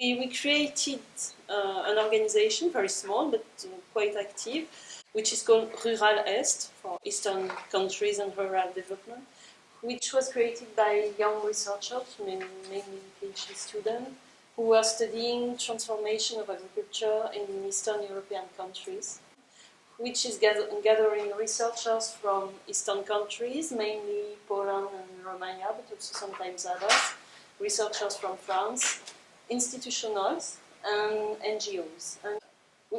We created an organization, very small but quite active, which is called Rural Est, for Eastern countries and rural development, which was created by young researchers, mainly PhD students, who were studying transformation of agriculture in Eastern European countries, which is gathering researchers from Eastern countries, mainly Poland and Romania, but also sometimes others, researchers from France, institutionals, and NGOs. And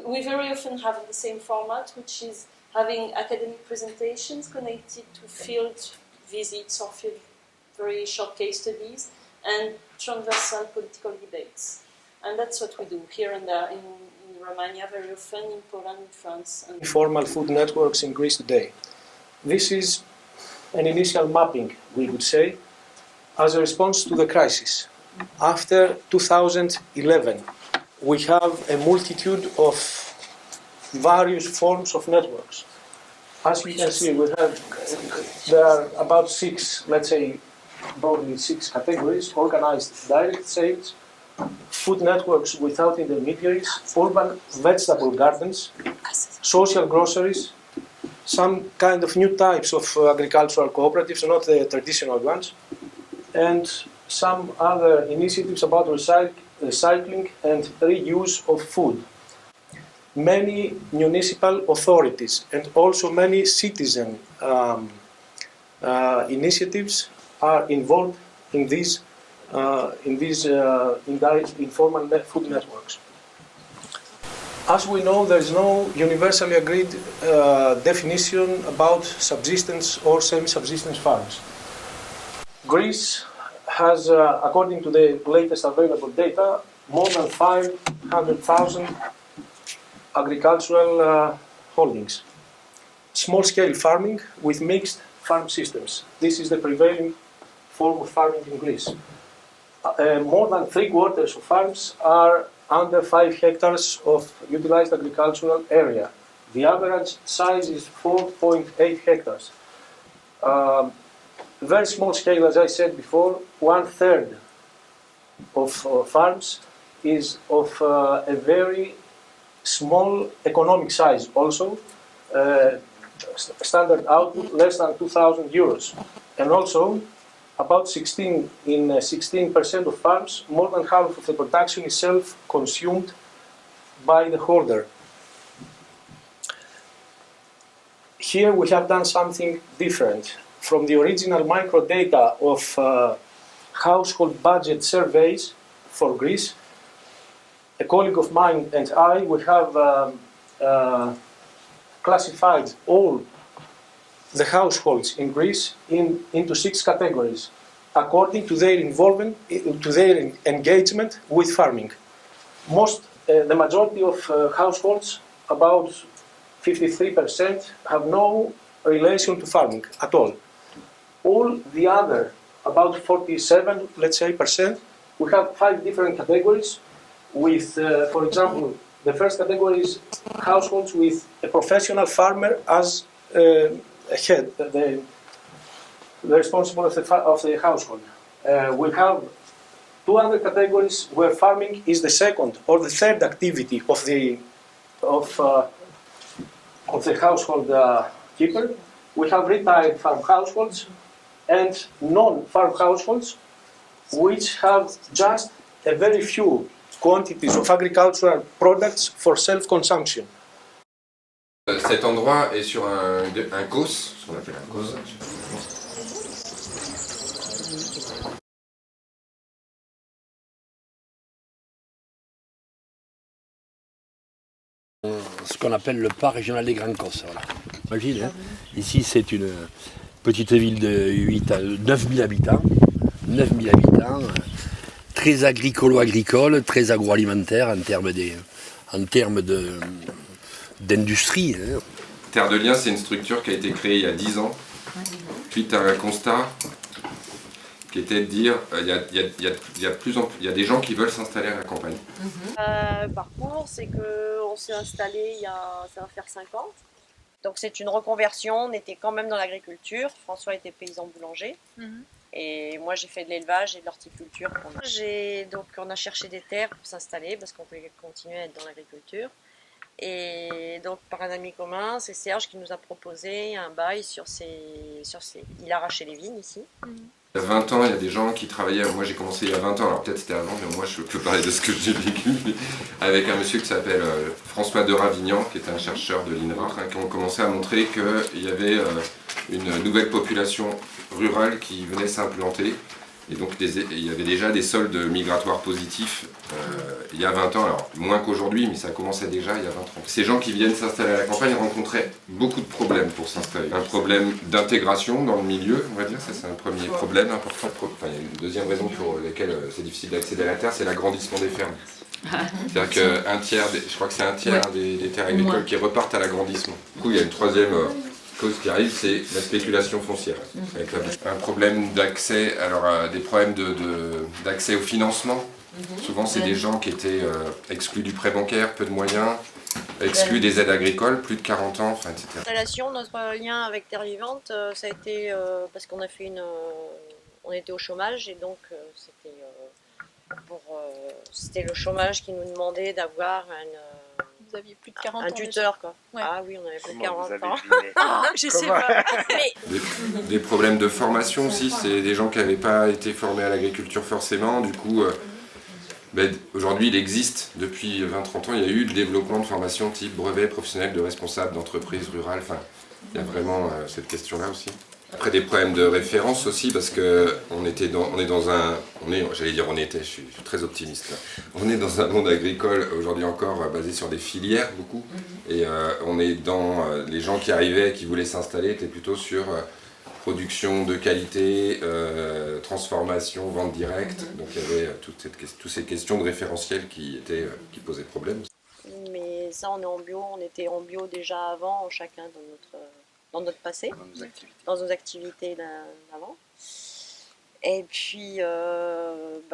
we very often have the same format, which is having academic presentations connected to field visits or field very short case studies and transversal political debates. And that's what we do here and there in Romania, very often in Poland, in France. And informal food networks in Greece today. This is an initial mapping, we would say, as a response to the crisis. After 2011, we have a multitude of various forms of networks. As you can see, there are about broadly six categories: organized direct sales, food networks without intermediaries, urban vegetable gardens, social groceries, some kind of new types of agricultural cooperatives, not the traditional ones, and some other initiatives about recycling and reuse of food. Many municipal authorities and also many citizen initiatives are involved in these informal food networks. As we know, there is no universally agreed definition about subsistence or semi-subsistence farms. Greece has, according to the latest available data, more than 500,000 agricultural holdings. Small-scale farming with mixed farm systems. This is the prevailing form of farming in Greece. More than 3/4 of farms are under 5 hectares of utilized agricultural area. The average size is 4.8 hectares. Very small scale, as I said before, 1/3 of farms is of a very small economic size also, standard output less than 2,000 euros. And also, about 16% of farms, more than half of the production is self-consumed by the holder. Here we have done something different. From the original microdata of household budget surveys for Greece, a colleague of mine and I, we have classified all the households in Greece into 6 categories, according to their involvement, to their engagement with farming. The majority of households, about 53%, have no relation to farming at all. All the other, about 47, let's say, %, we have 5 different categories with, for example, the first category is households with a professional farmer as a head, the responsible of the household. We have 2 other categories where farming is the second or the third activity of the household keeper. We have retired farm households and non-farm households, which have just a very few quantities of agricultural products for self-consumption. Cet endroit est sur un causse, ce qu'on appelle un causse. Ce qu'on appelle le parc régional des Grands Causses. Voilà. Imagine, hein, ici c'est une petite ville de 9 000 habitants. 9 000 habitants, très agricolo-agricole, très agroalimentaire en termes d'industrie. Hein. Terre de Liens, c'est une structure qui a été créée il y a 10 ans, suite à un constat qui était de dire il y a des gens qui veulent s'installer à la campagne. Parcours, c'est qu'on s'est installé ça va faire 5 ans. Donc c'est une reconversion, on était quand même dans l'agriculture. François était paysan boulanger. Et moi, j'ai fait de l'élevage et de l'horticulture. Donc, on a cherché des terres pour s'installer parce qu'on pouvait continuer à être dans l'agriculture. Et donc, par un ami commun, c'est Serge qui nous a proposé un bail sur ses... Il arrachait les vignes ici. Il y a 20 ans, il y a des gens qui travaillaient, moi j'ai commencé il y a 20 ans, alors peut-être c'était avant, mais moi je peux parler de ce que j'ai vécu, avec un monsieur qui s'appelle François de Ravignan, qui est un chercheur de l'INRA, qui ont commencé à montrer qu'il y avait une nouvelle population rurale qui venait s'implanter. Et donc il y avait déjà des soldes migratoires positifs il y a 20 ans, alors moins qu'aujourd'hui, mais ça commençait déjà il y a 20 ans. Ces gens qui viennent s'installer à la campagne rencontraient beaucoup de problèmes pour s'installer. Un problème d'intégration dans le milieu, on va dire, ça c'est un premier problème important. Enfin, il y a une deuxième raison pour laquelle c'est difficile d'accéder à la terre, c'est l'agrandissement des fermes. C'est-à-dire qu'un tiers, je crois que c'est un tiers des terres agricoles qui repartent à l'agrandissement. Du coup, il y a une troisième cause qui arrive, c'est la spéculation foncière. Avec un problème d'accès, alors des problèmes d'accès au financement. Souvent, c'est des gens qui étaient exclus du prêt bancaire, peu de moyens, exclus des aides agricoles, plus de 40 ans, enfin, etc. L'installation, notre lien avec Terre Vivante, ça a été parce qu'on a fait on était au chômage et donc c'était le chômage qui nous demandait d'avoir Vous aviez plus de 40 ans. un tuteur, quoi. Ouais. Ah oui, on avait plus de 40 ans. Je sais pas. Mais Des problèmes de formation aussi, c'est des gens qui n'avaient pas été formés à l'agriculture forcément, du coup, aujourd'hui il existe, depuis 20-30 ans, il y a eu le développement de formations type brevet professionnel de responsable d'entreprise rurale, enfin, il y a vraiment cette question-là aussi. Après des problèmes de référence aussi, parce que je suis très optimiste là. On est dans un monde agricole aujourd'hui encore basé sur des filières beaucoup, et on est dans les gens qui arrivaient, qui voulaient s'installer, étaient plutôt sur production de qualité, transformation, vente directe. Donc il y avait toutes ces questions de référentiel qui posaient problème. Mais ça, on est en bio, on était en bio déjà avant, chacun dans notre passé, dans nos activités d'avant. Et puis,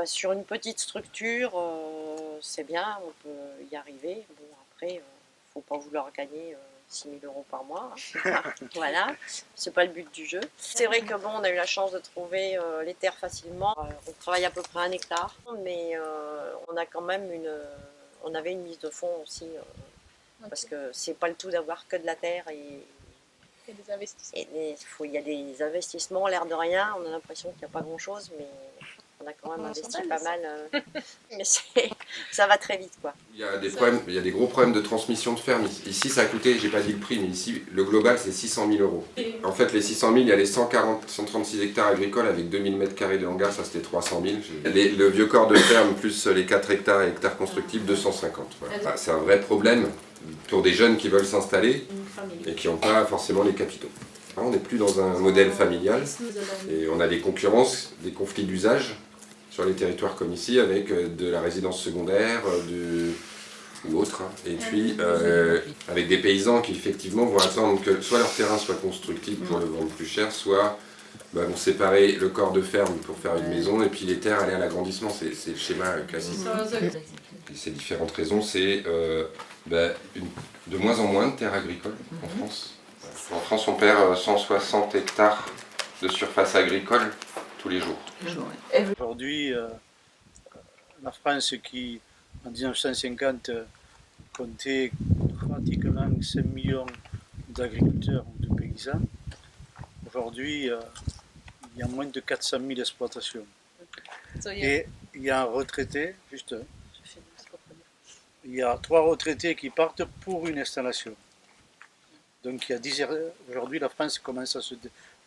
sur une petite structure, c'est bien, on peut y arriver. Bon, après, il ne faut pas vouloir gagner 6 000 € par mois. Voilà, c'est pas le but du jeu. C'est vrai que bon, on a eu la chance de trouver les terres facilement. On travaille à peu près 1 hectare, mais on a quand même on avait une mise de fonds aussi, parce que c'est pas le tout d'avoir que de la terre et des investissements. il y a des investissements, l'air de rien, on a l'impression qu'il n'y a pas grand-chose, mais on a quand même investi pas mal. Mais ça va très vite, quoi. Il y a des problèmes, il y a des gros problèmes de transmission de ferme. Ici, ça a coûté, j'ai pas dit le prix, mais ici, le global, c'est 600 000 €. En fait, les 600 000, il y a les 136 hectares agricoles avec 2000 m² de hangar, ça c'était 300 000. Le vieux corps de ferme, plus les 4 hectares et hectares constructibles, 250. Voilà. C'est un vrai problème pour des jeunes qui veulent s'installer et qui n'ont pas forcément les capitaux. On n'est plus dans un modèle familial et on a des concurrences, des conflits d'usage sur les territoires comme ici, avec de la résidence secondaire ou autre. Et puis avec des paysans qui effectivement vont attendre que soit leur terrain soit constructible pour le vendre plus cher, soit vont séparer le corps de ferme pour faire une maison et puis les terres aller à l'agrandissement. C'est le schéma classique. Et ces différentes raisons, c'est de moins en moins de terres agricoles en France. En France, on perd 160 hectares de surface agricole tous les jours. Aujourd'hui, la France qui, en 1950, comptait pratiquement 5 millions d'agriculteurs ou de paysans, aujourd'hui, il y a moins de 400 000 exploitations. Et il y a un retraité, il y a 3 retraités qui partent pour une installation. Donc aujourd'hui, la France commence à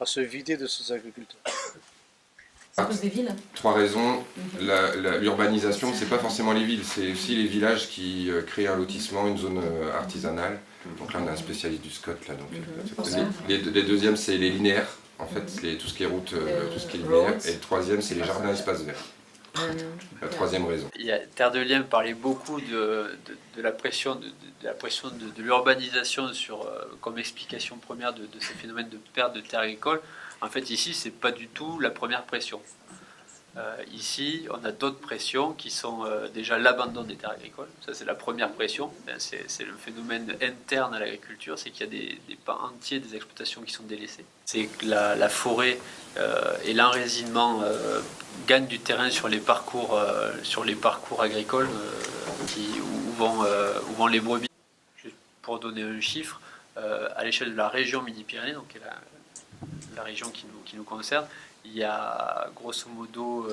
se vider de ses agriculteurs. C'est à cause des villes. 3 raisons. L'urbanisation, c'est pas forcément les villes, c'est aussi les villages qui créent un lotissement, une zone artisanale. Donc là, on a un spécialiste du SCOT. Là, donc, les deuxièmes, c'est les linéaires, en fait, tout ce qui est route, tout ce qui est linéaire. Et le troisième, c'est les jardins espaces verts. La troisième raison. Terre de Liens parlait beaucoup de la pression de l'urbanisation comme explication première de ces phénomènes de perte de terres agricoles. En fait, ici, c'est pas du tout la première pression. Ici, on a d'autres pressions qui sont déjà l'abandon des terres agricoles. Ça, c'est la première pression. C'est le phénomène interne à l'agriculture, c'est qu'il y a des pans entiers des exploitations qui sont délaissées. C'est que la forêt et l'enracinement gagnent du terrain sur les parcours agricoles où vont les brebis. Juste pour donner un chiffre, à l'échelle de la région Midi-Pyrénées, donc la région qui nous concerne, il y a grosso modo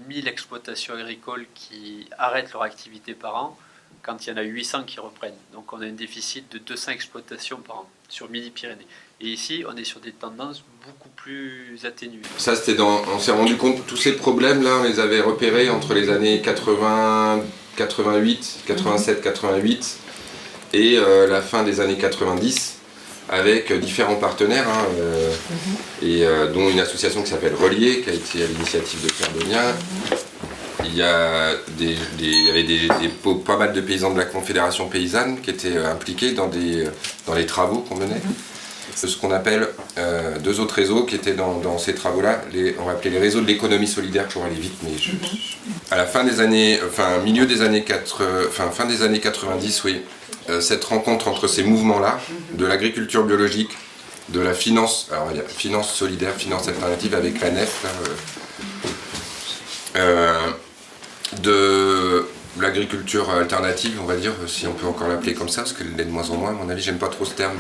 1000 exploitations agricoles qui arrêtent leur activité par an, quand il y en a 800 qui reprennent. Donc on a un déficit de 200 exploitations par an sur Midi-Pyrénées. Et ici, on est sur des tendances beaucoup plus atténuées. Ça, on s'est rendu compte que tous ces problèmes-là, on les avait repérés entre les années 80, 88, 87, 88 et la fin des années 90. Avec différents partenaires, dont une association qui s'appelle Relier, qui a été à l'initiative de Terre de Liens. Il y avait pas mal de paysans de la Confédération paysanne qui étaient impliqués dans les travaux qu'on menait. Ce qu'on appelle deux autres réseaux qui étaient dans ces travaux-là, on va appeler les réseaux de l'économie solidaire pour aller vite, mais à la fin des années 90, oui. Cette rencontre entre ces mouvements-là, de l'agriculture biologique, de la finance, alors il y a finance solidaire, finance alternative avec l'ANEF, de l'agriculture alternative, on va dire, si on peut encore l'appeler comme ça, parce qu'elle l'est de moins en moins, à mon avis, j'aime pas trop ce terme.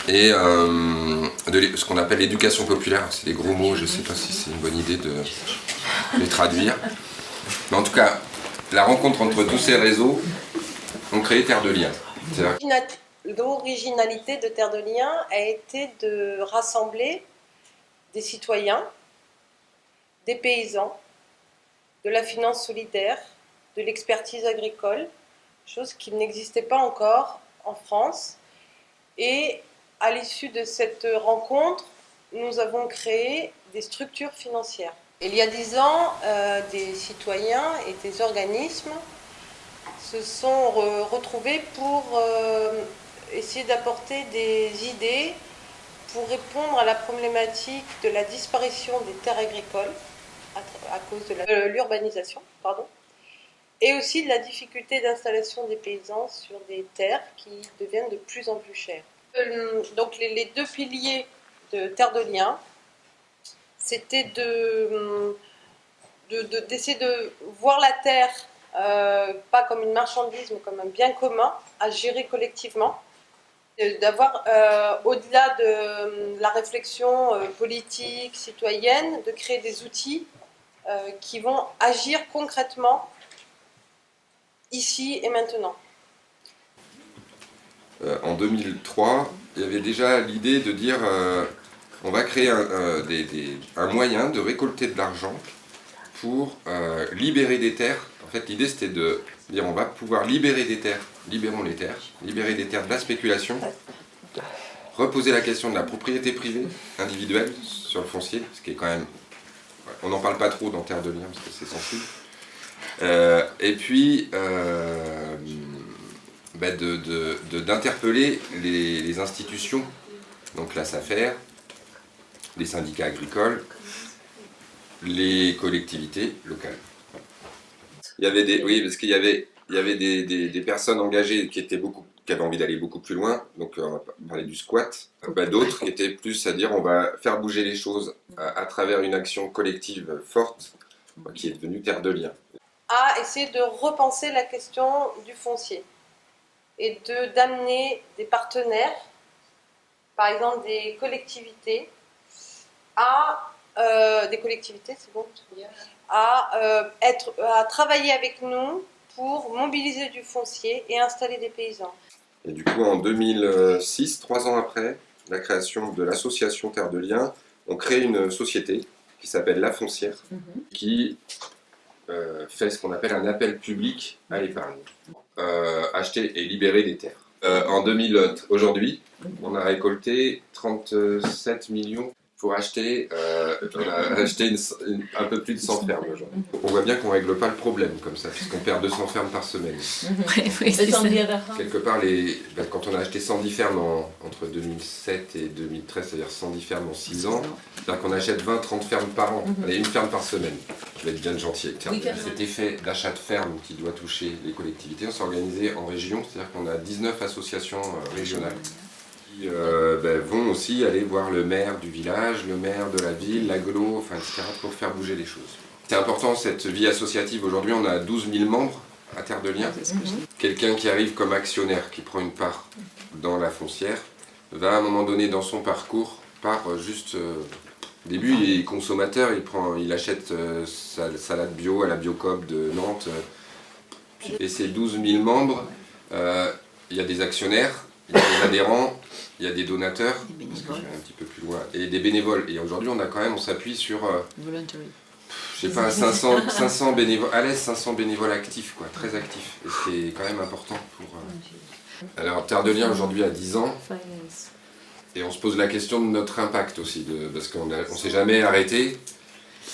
Et de ce qu'on appelle l'éducation populaire, c'est des gros mots, je sais pas si c'est une bonne idée de les traduire. Mais en tout cas, la rencontre entre tous ces réseaux ont créé Terre de Liens. L'originalité de Terre de Liens a été de rassembler des citoyens, des paysans, de la finance solidaire, de l'expertise agricole, chose qui n'existait pas encore en France. Et à l'issue de cette rencontre, nous avons créé des structures financières. Il y a 10 ans, des citoyens et des organismes se sont retrouvés pour essayer d'apporter des idées pour répondre à la problématique de la disparition des terres agricoles à cause de l'urbanisation, et aussi de la difficulté d'installation des paysans sur des terres qui deviennent de plus en plus chères. Donc les deux piliers de Terre de Liens, c'était d'essayer de voir la terre pas comme une marchandise, mais comme un bien commun à gérer collectivement, d'avoir, au-delà de la réflexion politique, citoyenne, de créer des outils qui vont agir concrètement ici et maintenant. En 2003, il y avait déjà l'idée de dire on va créer un moyen de récolter de l'argent pour libérer des terres. En fait, l'idée c'était de dire on va pouvoir libérer des terres, libérons les terres, libérer des terres de la spéculation, reposer la question de la propriété privée individuelle sur le foncier, ce qui est quand même... On n'en parle pas trop dans Terre de Liens parce que c'est sensible. Et puis d'interpeller les institutions, donc la SAFER, les syndicats agricoles, les collectivités locales. Il y avait parce qu'il y avait des personnes engagées qui avaient envie d'aller beaucoup plus loin, donc on va parler du squat. D'autres qui étaient plus à dire on va faire bouger les choses à travers une action collective forte qui est devenue Terre de Liens. À essayer de repenser la question du foncier et d'amener des partenaires, par exemple des collectivités, à travailler avec nous pour mobiliser du foncier et installer des paysans. Et du coup, en 2006, 3 ans après la création de l'association Terre de Liens, on crée une société qui s'appelle La Foncière, qui fait ce qu'on appelle un appel public à l'épargne. Acheter et libérer des terres. Aujourd'hui, on a récolté 37 millions pour acheter, on a acheté un peu plus de 100 fermes aujourd'hui. On voit bien qu'on ne règle pas le problème comme ça, puisqu'on perd 200 fermes par semaine. Oui, c'est ça. Quelque part, quand on a acheté 110 fermes entre 2007 et 2013, c'est-à-dire 110 fermes en 6 ans, c'est-à-dire qu'on achète 20-30 fermes par an, allez, une ferme par semaine. Je vais être bien gentil avec terme. Cet effet d'achat de fermes qui doit toucher les collectivités, on s'est organisé en région, c'est-à-dire qu'on a 19 associations régionales. Qui vont aussi aller voir le maire du village, le maire de la ville, l'agglo, enfin, etc. pour faire bouger les choses. C'est important cette vie associative. Aujourd'hui, on a 12 000 membres à Terre de Liens. Quelqu'un qui arrive comme actionnaire, qui prend une part dans la foncière, va à un moment donné dans son parcours, juste... au début, il est consommateur, il achète sa salade bio à la Biocoop de Nantes. Et ces 12 000 membres, il y a des actionnaires, il y a des adhérents, il y a des donateurs, parce que je vais un petit peu plus loin, et des bénévoles. Et aujourd'hui, on s'appuie sur, je sais pas, 500 bénévoles, à l'aise 500 bénévoles actifs, quoi, très actifs. Et c'est quand même important pour... Alors, Terre de Liens aujourd'hui a 10 ans, et on se pose la question de notre impact aussi, parce qu'on ne s'est jamais arrêté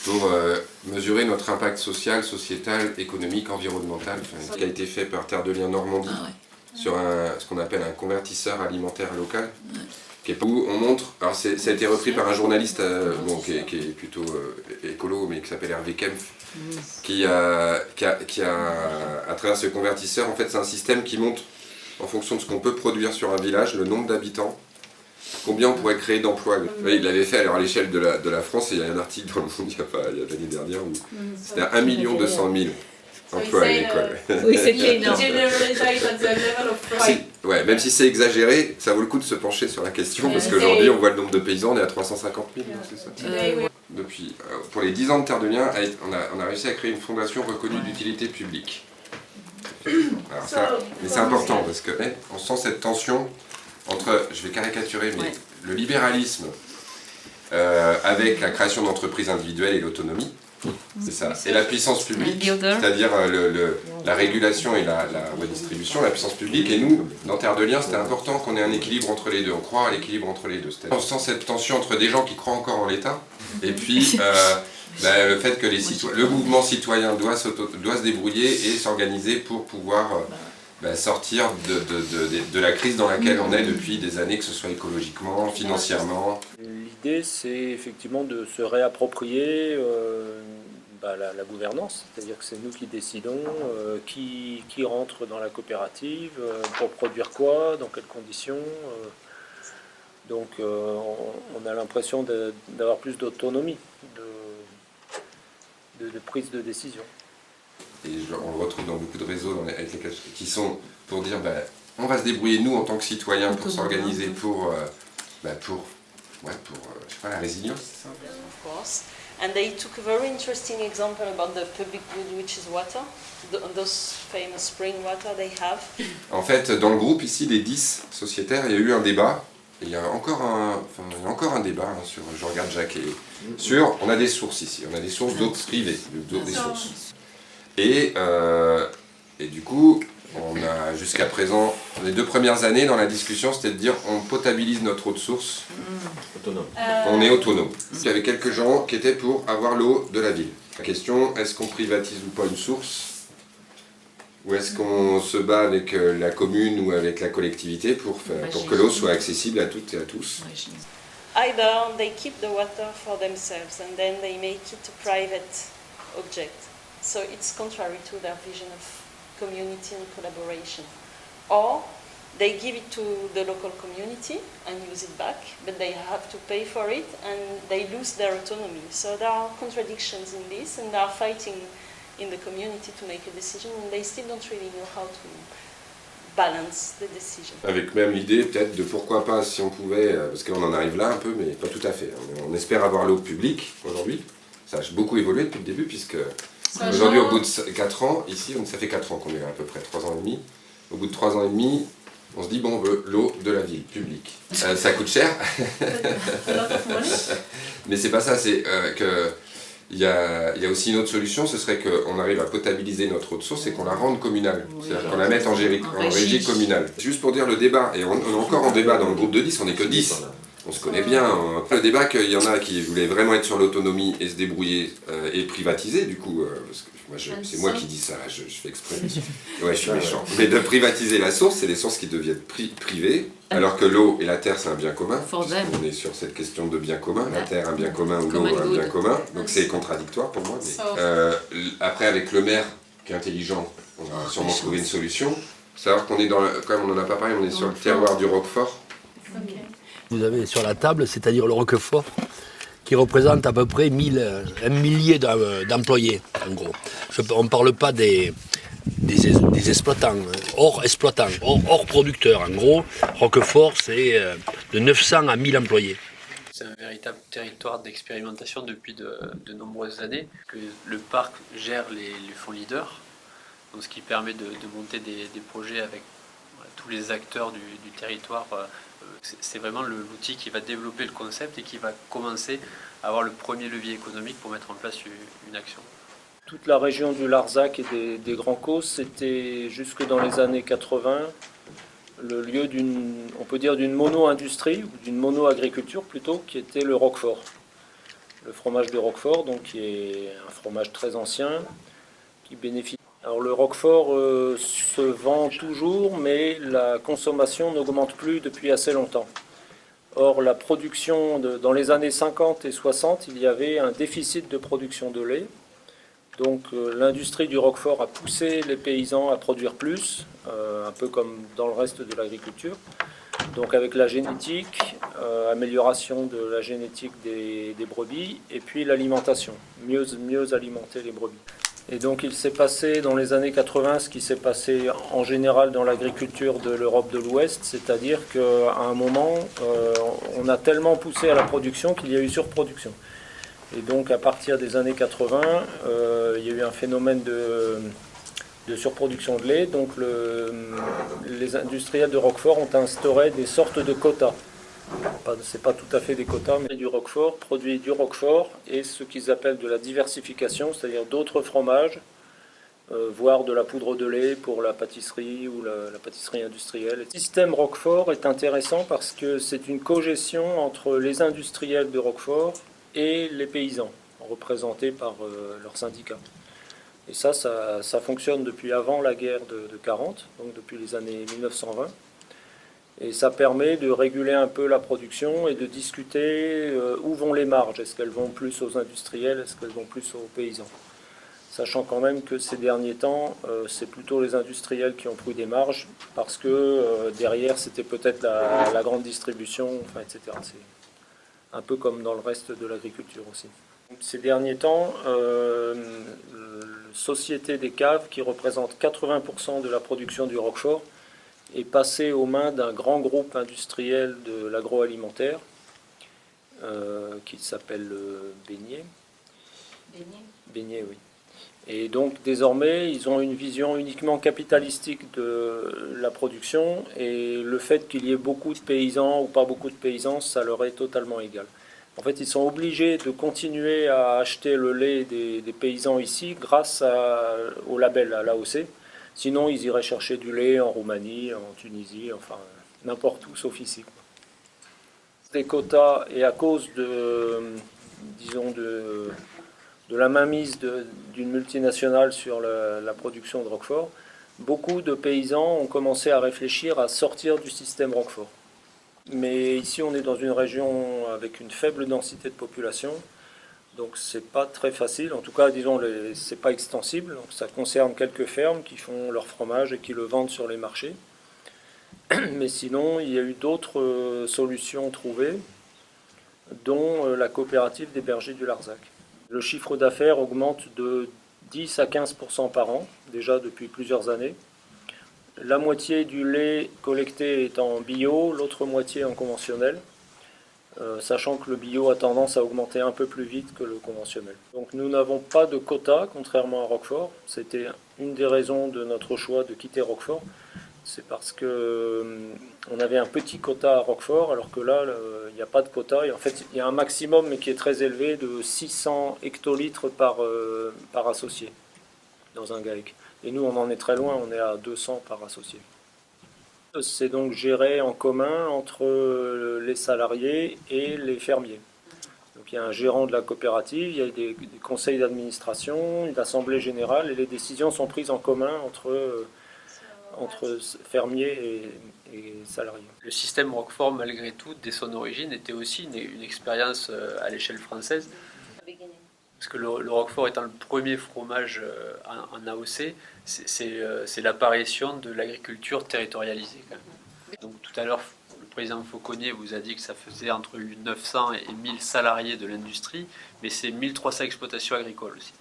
pour mesurer notre impact social, sociétal, économique, environnemental, ce qui a été fait par Terre de Liens Normandie. Sur ce qu'on appelle un convertisseur alimentaire local, où on montre, alors ça a été repris par un journaliste qui est plutôt écolo, mais qui s'appelle Hervé Kempf, qui a, à travers ce convertisseur, en fait c'est un système qui montre, en fonction de ce qu'on peut produire sur un village, le nombre d'habitants, combien on pourrait créer d'emplois. Il l'avait fait alors à l'échelle de la France, et il y a un article dans le Monde il y a l'année dernière où c'était 1 200 000 emploi agricole. Oui, c'était énorme. Ouais, même si c'est exagéré, ça vaut le coup de se pencher sur la question, parce qu'aujourd'hui, on voit le nombre de paysans, on est à 350 000, c'est ça. Depuis, pour les 10 ans de Terre de Liens, on a réussi à créer une fondation reconnue d'utilité publique. Alors ça, mais c'est important, parce qu'on sent cette tension entre, je vais caricaturer, mais le libéralisme avec la création d'entreprises individuelles et l'autonomie, c'est ça. Et la puissance publique, c'est-à-dire la régulation et la redistribution, la puissance publique. Et nous, dans Terre de Liens, c'était important qu'on ait un équilibre entre les deux. On croit à l'équilibre entre les deux. On sent cette tension entre des gens qui croient encore en l'État, et puis le fait que le mouvement citoyen doit se débrouiller et s'organiser pour pouvoir sortir de la crise dans laquelle on est depuis des années, que ce soit écologiquement, financièrement. L'idée, c'est effectivement de se réapproprier la gouvernance, c'est-à-dire que c'est nous qui décidons qui rentre dans la coopérative, pour produire quoi, dans quelles conditions. Donc on a l'impression d'avoir plus d'autonomie, de prise de décision. Et on le retrouve dans beaucoup de réseaux qui sont pour dire on va se débrouiller nous en tant que citoyens pour s'organiser pour je sais pas, la résilience, c'est ça? Of course. And they took a very interesting example about the public good, which is water, those famous spring water they have. En fait, dans le groupe ici des 10 sociétaires, il y a eu un débat. Et il y a encore un débat sur, je regarde Jacques, on a des sources ici, on a des sources d'eau privées, des sources. Et du coup, on a jusqu'à présent, les 2 premières années dans la discussion, c'était de dire on potabilise notre eau de source. Autonome. On est autonome. Il y avait quelques gens qui étaient pour avoir l'eau de la ville. La question, est-ce qu'on privatise ou pas une source? Ou est-ce qu'on se bat avec la commune ou avec la collectivité pour que l'eau soit accessible à toutes et à tous? Either they keep the water for themselves and then they make it a private object. So it's contrary to their vision of community and collaboration. Or they give it to the local community and use it back, but they have to pay for it and they lose their autonomy. So there are contradictions in this, and they are fighting in the community to make a decision, and they still don't really know how to balance the decision. Avec même l'idée peut-être de pourquoi pas, si on pouvait, parce qu'on en arrive là un peu, mais pas tout à fait. On espère avoir l'eau publique aujourd'hui. Ça a beaucoup évolué depuis le début, puisque aujourd'hui, au bout de 4 ans, ici, ça fait 4 ans qu'on est là, à peu près 3 ans et demi. Au bout de 3 ans et demi, on se dit, bon, on veut l'eau de la ville, publique. Ça coûte cher. Mais c'est pas ça, c'est que... Il y a aussi une autre solution, ce serait qu'on arrive à potabiliser notre eau de source et qu'on la rende communale. C'est-à-dire qu'on la mette en régie communale. Juste pour dire le débat, et on est encore en débat dans le groupe de 10, on n'est que 10. On se connaît bien. Le débat qu'il y en a qui voulaient vraiment être sur l'autonomie et se débrouiller et privatiser, du coup, parce que c'est moi qui dis ça, je fais exprès. Ouais, je suis méchant. Mais de privatiser la source, c'est des sources qui deviennent privées, alors que l'eau et la terre, c'est un bien commun. On est sur cette question de bien commun, la terre un bien commun ou l'eau un bien commun, donc c'est contradictoire pour moi. Mais, après, avec le maire qui est intelligent, on va sûrement trouver une solution. Faut savoir qu'on est comme on n'en a pas parlé, on est sur le terroir du Roquefort. Vous avez sur la table, c'est-à-dire le Roquefort, qui représente à peu près 1 millier d'employés, en gros. On ne parle pas des exploitants, hors producteurs. En gros, Roquefort, c'est de 900 à 1000 employés. C'est un véritable territoire d'expérimentation depuis de nombreuses années, que le parc gère les fonds leaders, donc ce qui permet de monter des projets avec tous les acteurs du territoire. C'est vraiment l'outil qui va développer le concept et qui va commencer à avoir le premier levier économique pour mettre en place une action. Toute la région du Larzac et des Grands Causses, c'était jusque dans les années 80 le lieu on peut dire d'une mono-industrie, ou d'une mono-agriculture plutôt, qui était le Roquefort. Le fromage de Roquefort, donc qui est un fromage très ancien, qui bénéficie. Alors le Roquefort se vend toujours, mais la consommation n'augmente plus depuis assez longtemps. Or, la production, dans les années 50 et 60, il y avait un déficit de production de lait. Donc l'industrie du Roquefort a poussé les paysans à produire plus, un peu comme dans le reste de l'agriculture. Donc avec la génétique, amélioration de la génétique des brebis, et puis l'alimentation, mieux alimenter les brebis. Et donc il s'est passé dans les années 80 ce qui s'est passé en général dans l'agriculture de l'Europe de l'Ouest, c'est-à-dire qu'à un moment, on a tellement poussé à la production qu'il y a eu surproduction. Et donc à partir des années 80, il y a eu un phénomène de surproduction de lait. Donc les industriels de Roquefort ont instauré des sortes de quotas. C'est pas tout à fait des quotas, mais du Roquefort, produit du Roquefort et ce qu'ils appellent de la diversification, c'est-à-dire d'autres fromages, voire de la poudre de lait pour la pâtisserie ou la pâtisserie industrielle. Le système Roquefort est intéressant parce que c'est une cogestion entre les industriels de Roquefort et les paysans, représentés par leurs syndicats. Et ça fonctionne depuis avant la guerre de 40, donc depuis les années 1920. Et ça permet de réguler un peu la production et de discuter où vont les marges. Est-ce qu'elles vont plus aux industriels, est-ce qu'elles vont plus aux paysans? Sachant quand même que ces derniers temps, c'est plutôt les industriels qui ont pris des marges, parce que derrière, c'était peut-être la grande distribution, enfin, etc. C'est un peu comme dans le reste de l'agriculture aussi. Ces derniers temps, Société des Caves, qui représente 80% de la production du Roquefort, est passé aux mains d'un grand groupe industriel de l'agroalimentaire qui s'appelle Beignet. Beignet, oui. Et donc désormais, ils ont une vision uniquement capitalistique de la production et le fait qu'il y ait beaucoup de paysans ou pas beaucoup de paysans, ça leur est totalement égal. En fait, ils sont obligés de continuer à acheter le lait des paysans ici grâce au label, à l'AOC. Sinon, ils iraient chercher du lait en Roumanie, en Tunisie, enfin n'importe où, sauf ici. Des quotas, et à cause de la mainmise d'une multinationale sur la production de Roquefort, beaucoup de paysans ont commencé à réfléchir à sortir du système Roquefort. Mais ici, on est dans une région avec une faible densité de population. Donc c'est pas très facile, en tout cas disons c'est pas extensible, donc ça concerne quelques fermes qui font leur fromage et qui le vendent sur les marchés. Mais sinon il y a eu d'autres solutions trouvées, dont la coopérative des bergers du Larzac. Le chiffre d'affaires augmente de 10 à 15% par an, déjà depuis plusieurs années. La moitié du lait collecté est en bio, l'autre moitié en conventionnel. Sachant que le bio a tendance à augmenter un peu plus vite que le conventionnel. Donc nous n'avons pas de quota, contrairement à Roquefort. C'était une des raisons de notre choix de quitter Roquefort. C'est parce qu'on avait un petit quota à Roquefort, alors que là, il n'y a pas de quota. Et en fait, il y a un maximum, mais qui est très élevé, de 600 hectolitres par associé dans un GAEC. Et nous, on en est très loin, on est à 200 par associé. C'est donc géré en commun entre les salariés et les fermiers. Donc il y a un gérant de la coopérative, il y a des conseils d'administration, une assemblée générale, et les décisions sont prises en commun entre fermiers et salariés. Le système Roquefort, malgré tout, dès son origine, était aussi une expérience à l'échelle française. Parce que le Roquefort étant le premier fromage en AOC, c'est l'apparition de l'agriculture territorialisée. Quand même. Donc tout à l'heure, le président Fauconnier vous a dit que ça faisait entre 900 et 1000 salariés de l'industrie, mais c'est 1300 exploitations agricoles aussi.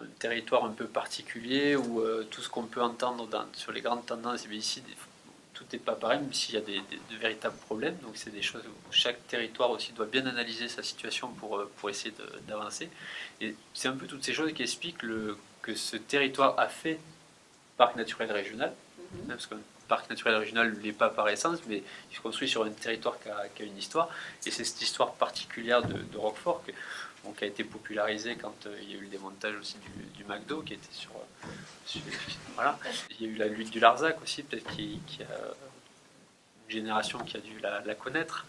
Un territoire un peu particulier où tout ce qu'on peut entendre sur les grandes tendances, et bien ici, tout n'est pas pareil, même s'il y a de véritables problèmes. Donc c'est des choses où chaque territoire aussi doit bien analyser sa situation pour essayer d'avancer. Et c'est un peu toutes ces choses qui expliquent que ce territoire a fait parc naturel régional, parce qu'un parc naturel régional ne l'est pas par essence, mais il se construit sur un territoire qui a une histoire. Et c'est cette histoire particulière de Roquefort qui a été popularisée quand il y a eu le démontage aussi du McDo, qui était sur voilà. Il y a eu la lutte du Larzac aussi, peut-être qui a une génération qui a dû la connaître.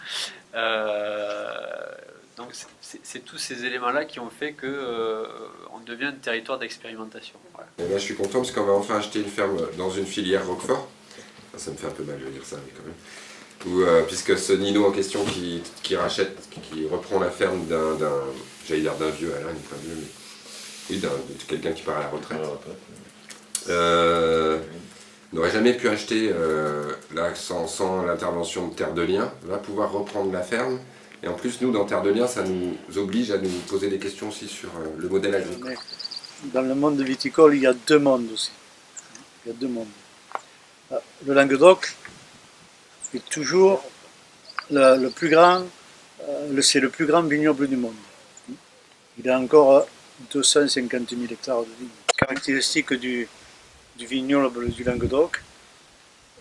Donc c'est tous ces éléments-là qui ont fait qu'on devient un territoire d'expérimentation. Voilà. Et là, je suis content parce qu'on va enfin acheter une ferme dans une filière Roquefort. Ça me fait un peu mal de dire ça, mais quand même. Puisque ce Nino en question qui reprend la ferme d'un vieux, Alain, pas vieux, mais oui, de quelqu'un qui part à la retraite. N'aurait jamais pu acheter là sans l'intervention de Terre de Liens, va pouvoir reprendre la ferme. Et en plus, nous, dans Terre de Liens, ça nous oblige à nous poser des questions aussi sur le modèle agricole. Dans le monde viticole, il y a deux mondes aussi. Il y a deux mondes. Le Languedoc est toujours le plus grand, c'est le plus grand vignoble du monde. Il a encore 250 000 hectares de vignes. La caractéristique du vignoble du Languedoc,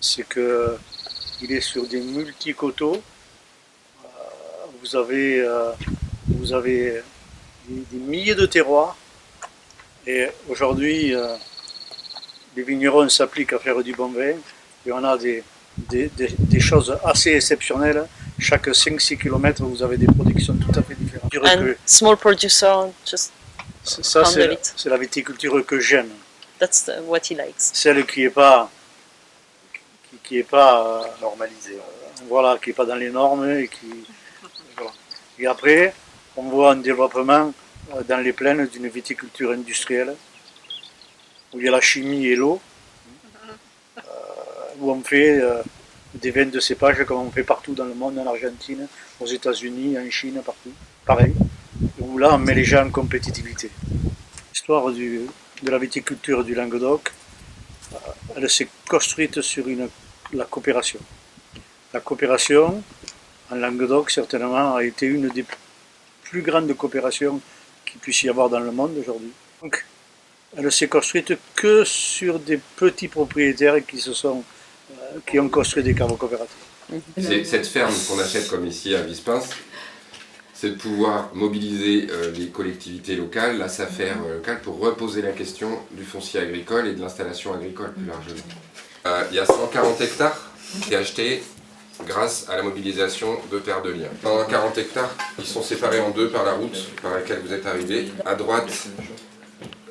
c'est qu'il est sur des multi-coteaux. Vous avez des milliers de terroirs. Et aujourd'hui, les vignerons s'appliquent à faire du bon vin. Et on a des choses assez exceptionnelles. Chaque 5-6 km, vous avez des productions tout à fait différentes. And small producer, just ça, c'est la viticulture que j'aime. That's what he likes. Celle qui n'est pas normalisée. Voilà, qui n'est pas dans les normes. Voilà. Et après, on voit un développement dans les plaines d'une viticulture industrielle, où il y a la chimie et l'eau, où on fait des vins de cépage comme on fait partout dans le monde, en Argentine, aux États-Unis, en Chine, partout. Pareil, où là on met les gens en compétitivité. L'histoire de la viticulture du Languedoc, elle s'est construite sur la coopération. La coopération, en Languedoc, certainement, a été une des plus grandes coopérations qu'il puisse y avoir dans le monde aujourd'hui. Donc, elle ne s'est construite que sur des petits propriétaires qui ont construit des caves coopératives. Cette ferme qu'on achète comme ici à Vispins, c'est de pouvoir mobiliser les collectivités locales, la SAFER locale, pour reposer la question du foncier agricole et de l'installation agricole plus largement. Il y a 140 hectares qui est acheté grâce à la mobilisation de Terre de Liens. 140 hectares qui sont séparés en deux par la route par laquelle vous êtes arrivé. À droite,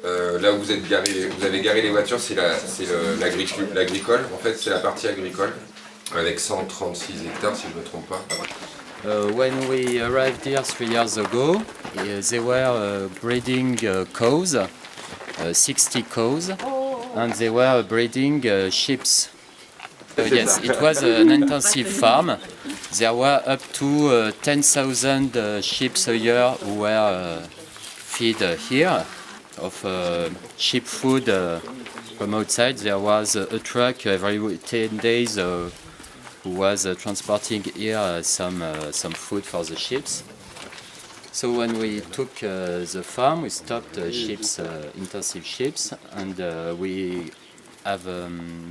là où vous avez garé les voitures, c'est l'agricole. En fait, c'est la partie agricole, avec 136 hectares, si je ne me trompe pas. When we arrived here 3 years ago, they were breeding cows, 60 cows, and they were breeding sheep. Yes, it was an intensive farm. There were up to 10,000 sheep a year who were fed here of sheep food from outside. There was a truck every 10 days who was transporting here some food for the sheep. So when we took the farm, we stopped intensive sheep, and we have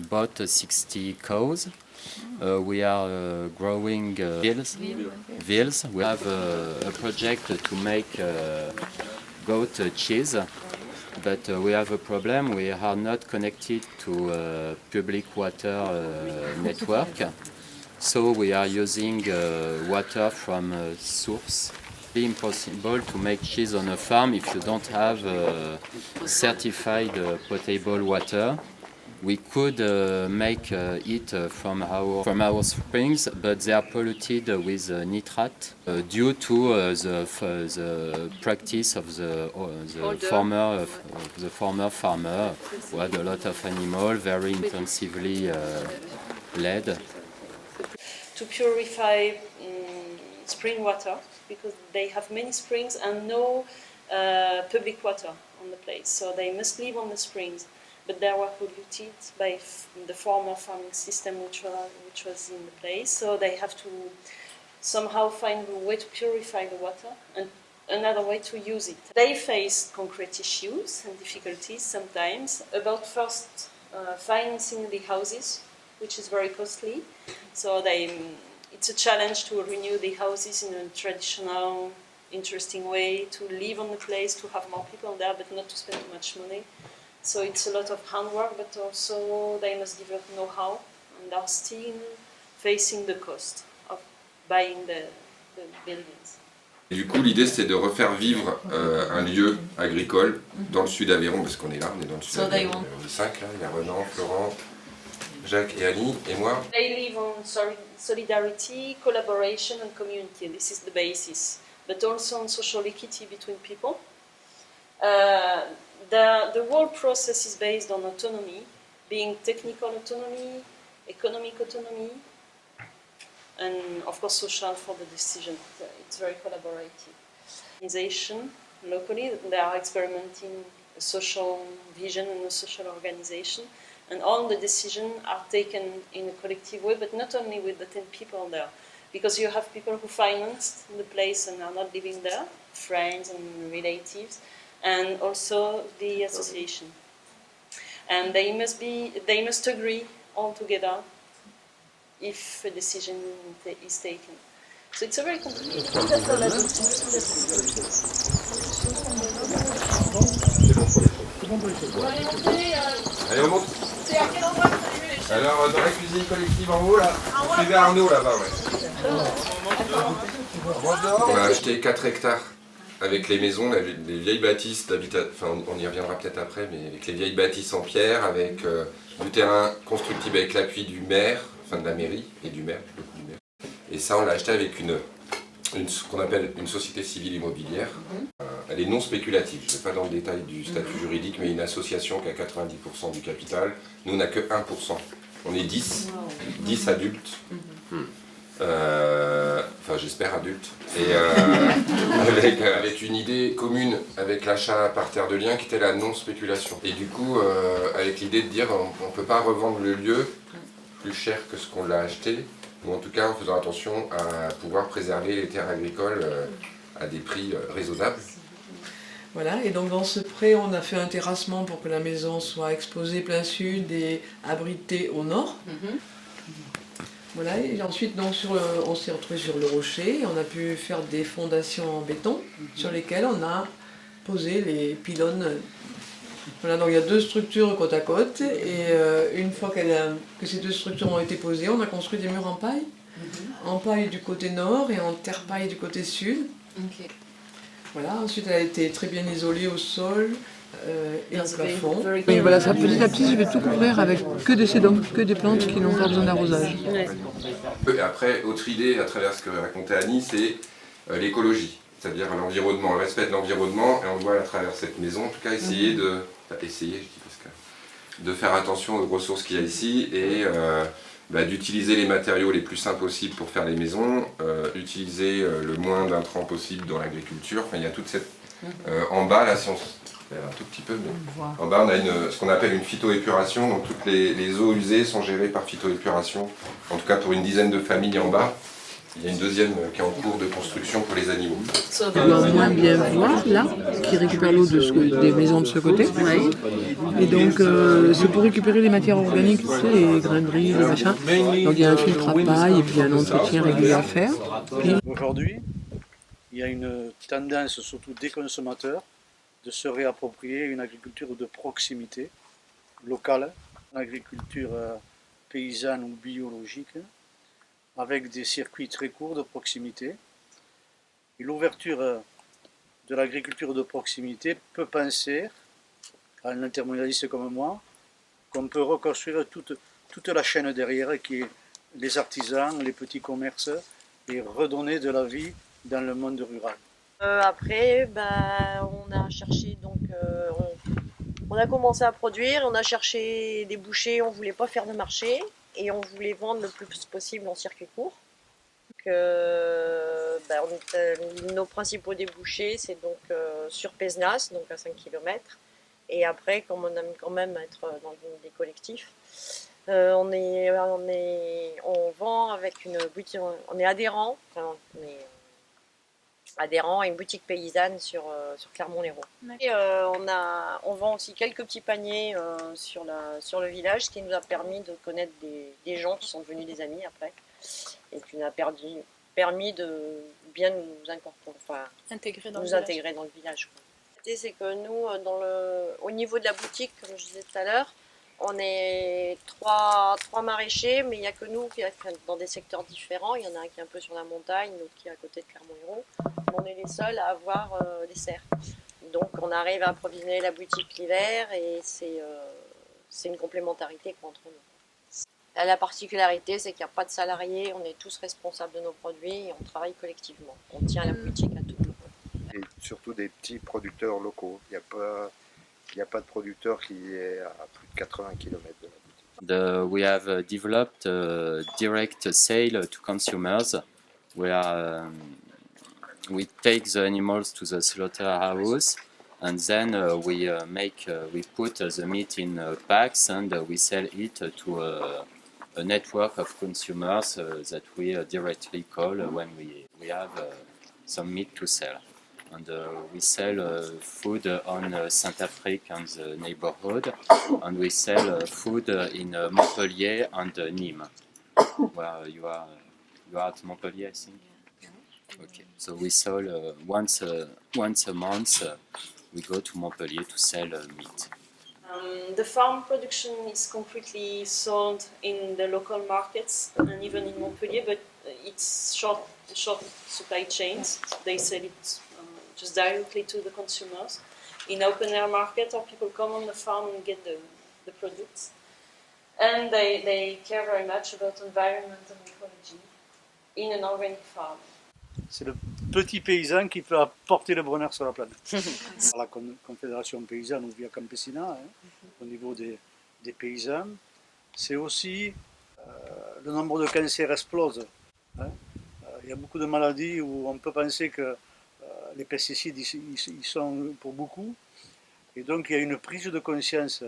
bought 60 cows. We are growing veals. We have a project to make goat cheese. but we have a problem. We are not connected to a public water network, so we are using water from a source. It's impossible to make cheese on a farm if you don't have certified potable water. We could make it from our springs, but they are polluted with nitrate due to the practice of the former farmer who had a lot of animals, very intensively led. To purify spring water, because they have many springs and no public water on the place, so they must live on the springs. But they were polluted by the former farming system which was in the place, so they have to somehow find a way to purify the water and another way to use it. They face concrete issues and difficulties sometimes about first financing the houses, which is very costly. So it's a challenge to renew the houses in a traditional, interesting way, to live on the place, to have more people there, but not to spend too much money. So it's a lot of handwork, but also they must develop know-how and are still facing the cost of buying the buildings. Et du coup, l'idée, c'est de refaire vivre un lieu agricole dans le sud d'Aveyron, parce qu'on est là, on est dans le sud d'Aveyron. On est 5 là, il y a Renan, Florent, Jacques et Ali, et moi. They live on solidarity, collaboration and community. This is the basis, but also on social equity between people. The whole process is based on autonomy, being technical autonomy, economic autonomy, and of course social for the decision. It's very collaborative. Organization locally, they are experimenting a social vision and a social organization, and all the decisions are taken in a collective way, but not only with the 10 people there, because you have people who financed the place and are not living there, friends and relatives, and also the association. And they must agree all together if a decision is taken. So it's a very complicated Allez, on monte. C'est à quel endroit que vous allez les chefs? Alors, dans la cuisine collective en haut, là, suivez Arnaud là-bas, ouais. On a acheté 4 hectares avec les maisons, les vieilles bâtisses d'habitat, enfin on y reviendra peut-être après, mais avec les vieilles bâtisses en pierre, avec du terrain constructible avec l'appui du maire, enfin de la mairie et du maire, beaucoup du maire. Et ça, on l'a acheté avec ce qu'on appelle une société civile immobilière. Elle est non spéculative, je ne vais pas dans le détail du statut juridique, mais une association qui a 90% du capital. Nous, on n'a que 1%. On est 10 adultes. Enfin, j'espère adultes. Et avec une idée commune avec l'achat par terre de liens qui était la non-spéculation. Et du coup, avec l'idée de dire on ne peut pas revendre le lieu plus cher que ce qu'on l'a acheté, ou en tout cas en faisant attention à pouvoir préserver les terres agricoles à des prix raisonnables. Voilà, et donc dans ce prêt, on a fait un terrassement pour que la maison soit exposée plein sud et abritée au nord. Voilà, et ensuite donc, on s'est retrouvé sur le rocher, on a pu faire des fondations en béton sur lesquelles on a posé les pylônes. Voilà, donc il y a 2 structures côte à côte, et une fois que ces 2 structures ont été posées, on a construit des murs en paille du côté nord et en terre-paille du côté sud. Voilà, ensuite elle a été très bien isolée au sol et au plafond. Et voilà, ça, petit à petit, je vais tout couvrir avec que des sédums, que des plantes qui n'ont pas besoin d'arrosage. Et après, autre idée, à travers ce que racontait Annie, c'est l'écologie, c'est-à-dire l'environnement, le respect de l'environnement, et on voit à travers cette maison, en tout cas, essayer de faire attention aux ressources qu'il y a ici, et d'utiliser les matériaux les plus simples possibles pour faire les maisons, utiliser le moins d'intrants possible dans l'agriculture. Enfin, il y a toute cette... en bas, là, si on un tout petit peu, mais en bas, on a ce qu'on appelle une phytoépuration. Donc toutes les eaux usées sont gérées par phytoépuration. En tout cas, pour une dizaine de familles en bas. Il y a une deuxième qui est en cours de construction pour les animaux. On va moins bien voir, là, qui récupère l'eau des maisons de ce côté. Et donc, c'est pour récupérer les matières organiques, tu sais, les graineries, les machins. Donc il y a un filtre à paille et puis un entretien régulier à faire. Aujourd'hui, il y a une tendance, surtout des consommateurs, de se réapproprier une agriculture de proximité, locale, une agriculture paysanne ou biologique, avec des circuits très courts de proximité. Et l'ouverture de l'agriculture de proximité peut penser, à un intermondialiste comme moi, qu'on peut reconstruire toute la chaîne derrière, qui est les artisans, les petits commerces, et redonner de la vie dans le monde rural. Après, on a cherché, donc on a commencé à produire, on a cherché des bouchers, on ne voulait pas faire de marché et on voulait vendre le plus possible en circuit court. Donc, nos principaux débouchés, c'est donc sur Pézenas, donc à 5 km. Et après, comme on aime quand même être dans des collectifs, on vend avec une boutique, on est adhérent, adhérent à une boutique paysanne sur Clermont-Lérault. Et on vend aussi quelques petits paniers sur le village, ce qui nous a permis de connaître des gens qui sont devenus des amis après, et qui nous a permis de bien nous incorporer, Intégrer dans le village. C'est que nous, au niveau de la boutique, comme je disais tout à l'heure, on est trois maraîchers, mais il n'y a que nous qui dans des secteurs différents. Il y en a un qui est un peu sur la montagne, l'autre qui est à côté de Clermont-Lérault. On est les seuls à avoir des serres. Donc on arrive à approvisionner la boutique l'hiver et c'est une complémentarité entre nous. La particularité, c'est qu'il n'y a pas de salariés, on est tous responsables de nos produits et on travaille collectivement. On tient la boutique à tout. Et surtout des petits producteurs locaux. Il n'y a pas de producteur qui est à plus de 80 km de la boutique. We have developed direct sale to consumers, where we take the animals to the slaughterhouse, and then we put the meat in packs and we sell it to a network of consumers that we directly call when we have some meat to sell. And we sell food on Saint-Afrique and the neighborhood, and we sell food in Montpellier and Nîmes, where you are at Montpellier, I think. Okay, so we sell once a month. We go to Montpellier to sell meat. The farm production is completely sold in the local markets and even in Montpellier, but it's short supply chains. They sell it just directly to the consumers in open air market, or people come on the farm and get the products. And they care very much about environment and ecology in an organic farm. C'est le petit paysan qui peut apporter le bonheur sur la planète. La Confédération paysanne ou Via Campesina, au niveau des paysans, c'est aussi le nombre de cancers explose. Il y a beaucoup de maladies où on peut penser que les pesticides ils sont pour beaucoup. Et donc il y a une prise de conscience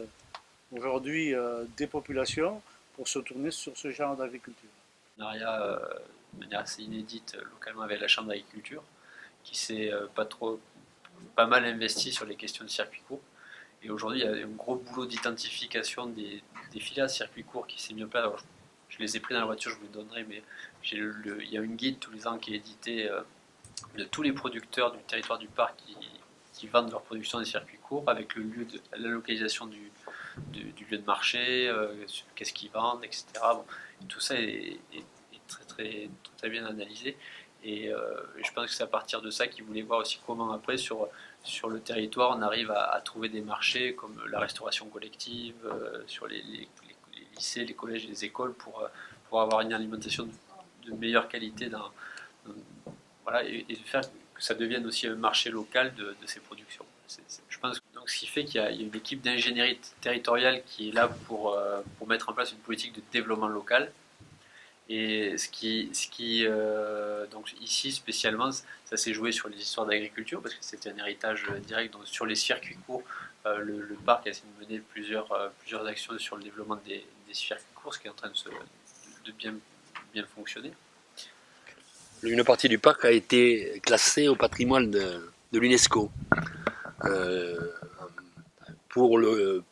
aujourd'hui des populations pour se tourner sur ce genre d'agriculture. De manière assez inédite localement avec la Chambre d'agriculture, qui s'est pas mal investi sur les questions de circuit court. Et aujourd'hui, il y a un gros boulot d'identification des filières de circuit court qui s'est mis en place. Alors, je les ai pris dans la voiture, je vous les donnerai, mais il y a une guide tous les ans qui est éditée de tous les producteurs du territoire du parc qui vendent leur production des circuits courts, avec la localisation du lieu de marché, qu'est-ce qu'ils vendent, etc. Bon, tout ça est très bien analysé, et je pense que c'est à partir de ça qu'ils voulaient voir aussi comment après sur le territoire on arrive à trouver des marchés comme la restauration collective, sur les lycées, les collèges et les écoles pour avoir une alimentation de meilleure qualité et faire que ça devienne aussi un marché local de ces productions. Je pense donc ce qui fait qu'il y a une équipe d'ingénierie territoriale qui est là pour mettre en place une politique de développement local. Et donc ici spécialement, ça s'est joué sur les histoires d'agriculture parce que c'était un héritage direct. Donc sur les circuits courts, le parc a essayé de mener plusieurs actions sur le développement des circuits courts, ce qui est en train de bien fonctionner. Une partie du parc a été classée au patrimoine de l'UNESCO pour le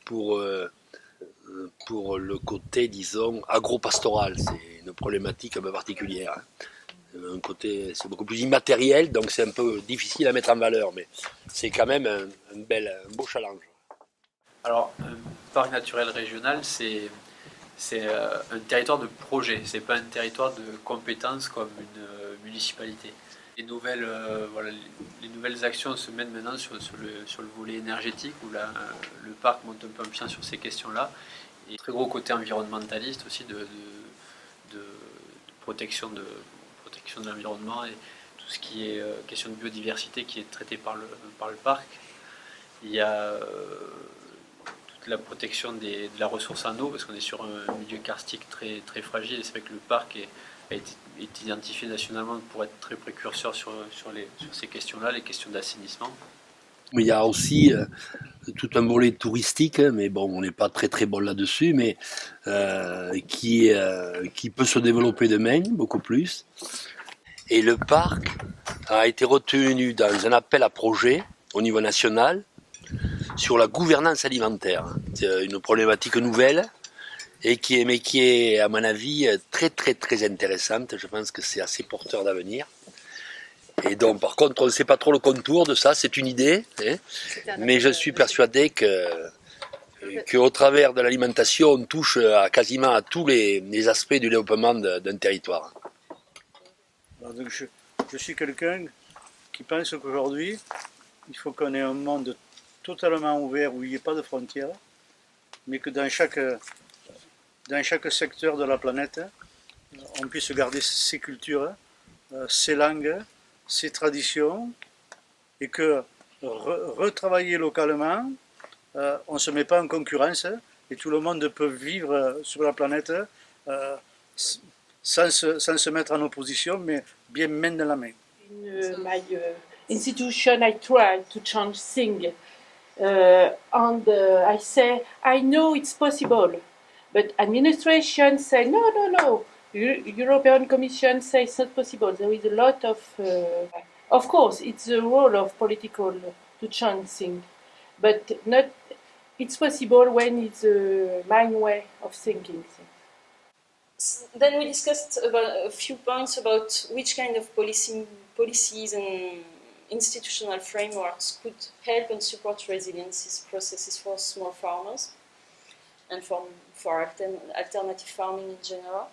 côté, disons, agro-pastoral. C'est une problématique un peu particulière. un côté, c'est beaucoup plus immatériel, donc c'est un peu difficile à mettre en valeur, mais c'est quand même un beau challenge. Alors, un parc naturel régional, c'est un territoire de projet, c'est pas un territoire de compétences comme une municipalité. Les nouvelles actions se mènent maintenant sur le volet énergétique, où le parc monte un peu en puissance sur ces questions-là. Et très gros côté environnementaliste aussi de protection de l'environnement et tout ce qui est question de biodiversité qui est traité par le parc. Il y a toute la protection de la ressource en eau, parce qu'on est sur un milieu karstique très, très fragile, et c'est vrai que le parc est identifié nationalement pour être très précurseur sur ces questions-là, les questions d'assainissement. Mais il y a aussi tout un volet touristique, mais bon, on n'est pas très très bon là-dessus, mais qui peut se développer demain, beaucoup plus. Et le parc a été retenu dans un appel à projet au niveau national sur la gouvernance alimentaire. C'est une problématique nouvelle et qui est, à mon avis, très très très intéressante. Je pense que c'est assez porteur d'avenir. Et donc, par contre, on ne sait pas trop le contour de ça, c'est une idée, hein, mais je suis persuadé qu'au travers de l'alimentation, on touche quasiment à tous les aspects du développement d'un territoire. Alors donc je suis quelqu'un qui pense qu'aujourd'hui, il faut qu'on ait un monde totalement ouvert où il n'y ait pas de frontières, mais que dans chaque secteur de la planète, on puisse garder ses cultures, ses langues, ses traditions, et que retravailler localement, on ne se met pas en concurrence, et tout le monde peut vivre sur la planète sans se mettre en opposition, mais bien main dans la main. In my institution, I try to change things, and I say, I know it's possible, but administration say, no. European Commission says it's not possible. There is a lot of course, it's the role of political to change things, but not. It's possible when it's my way of thinking. Then we discussed about a few points about which kind of policies and institutional frameworks could help and support resilience processes for small farmers and for alternative farming in general.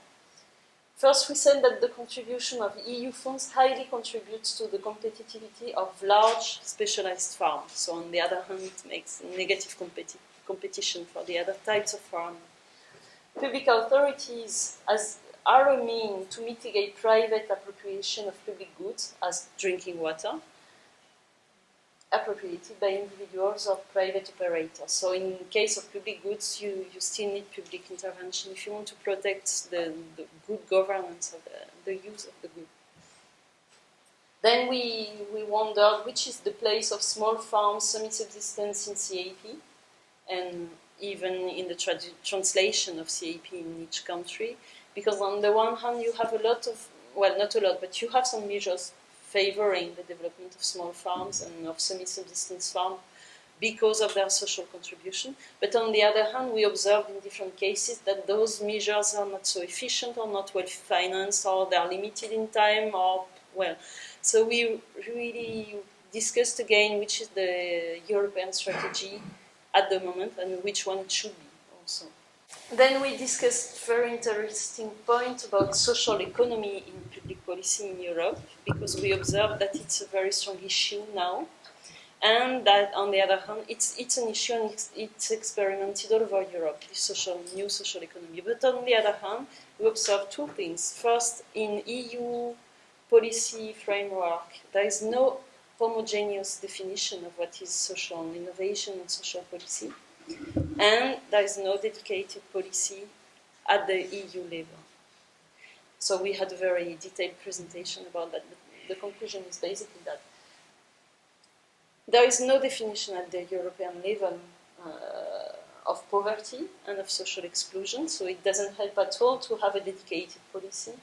First, we said that the contribution of EU funds highly contributes to the competitivity of large specialized farms. So on the other hand, it makes negative competition for the other types of farming. Public authorities are a means to mitigate private appropriation of public goods, as drinking water, appropriated by individuals or private operators. So in case of public goods, you still need public intervention if you want to protect the good governance of the use of the good. Then we wondered which is the place of small farms semi-subsistence in CAP, and even in the translation of CAP in each country, because on the one hand you have a lot of, well, not a lot, but you have some measures favoring the development of small farms and of semi-subsistence farms because of their social contribution. But on the other hand, we observed in different cases that those measures are not so efficient or not well financed, or they are limited in time, or, well, so we really discussed again which is the European strategy at the moment and which one it should be also. Then we discussed very interesting point about social economy in public policy in Europe, because we observed that it's a very strong issue now, and that on the other hand it's an issue and it's experimented all over Europe, this new social economy. But on the other hand, we observed two things. First, in EU policy framework, there is no homogeneous definition of what is social innovation and social policy, and there is no dedicated policy at the EU level. So we had a very detailed presentation about that, but the conclusion is basically that there is no definition at the European level of poverty and of social exclusion, so it doesn't help at all to have a dedicated policy.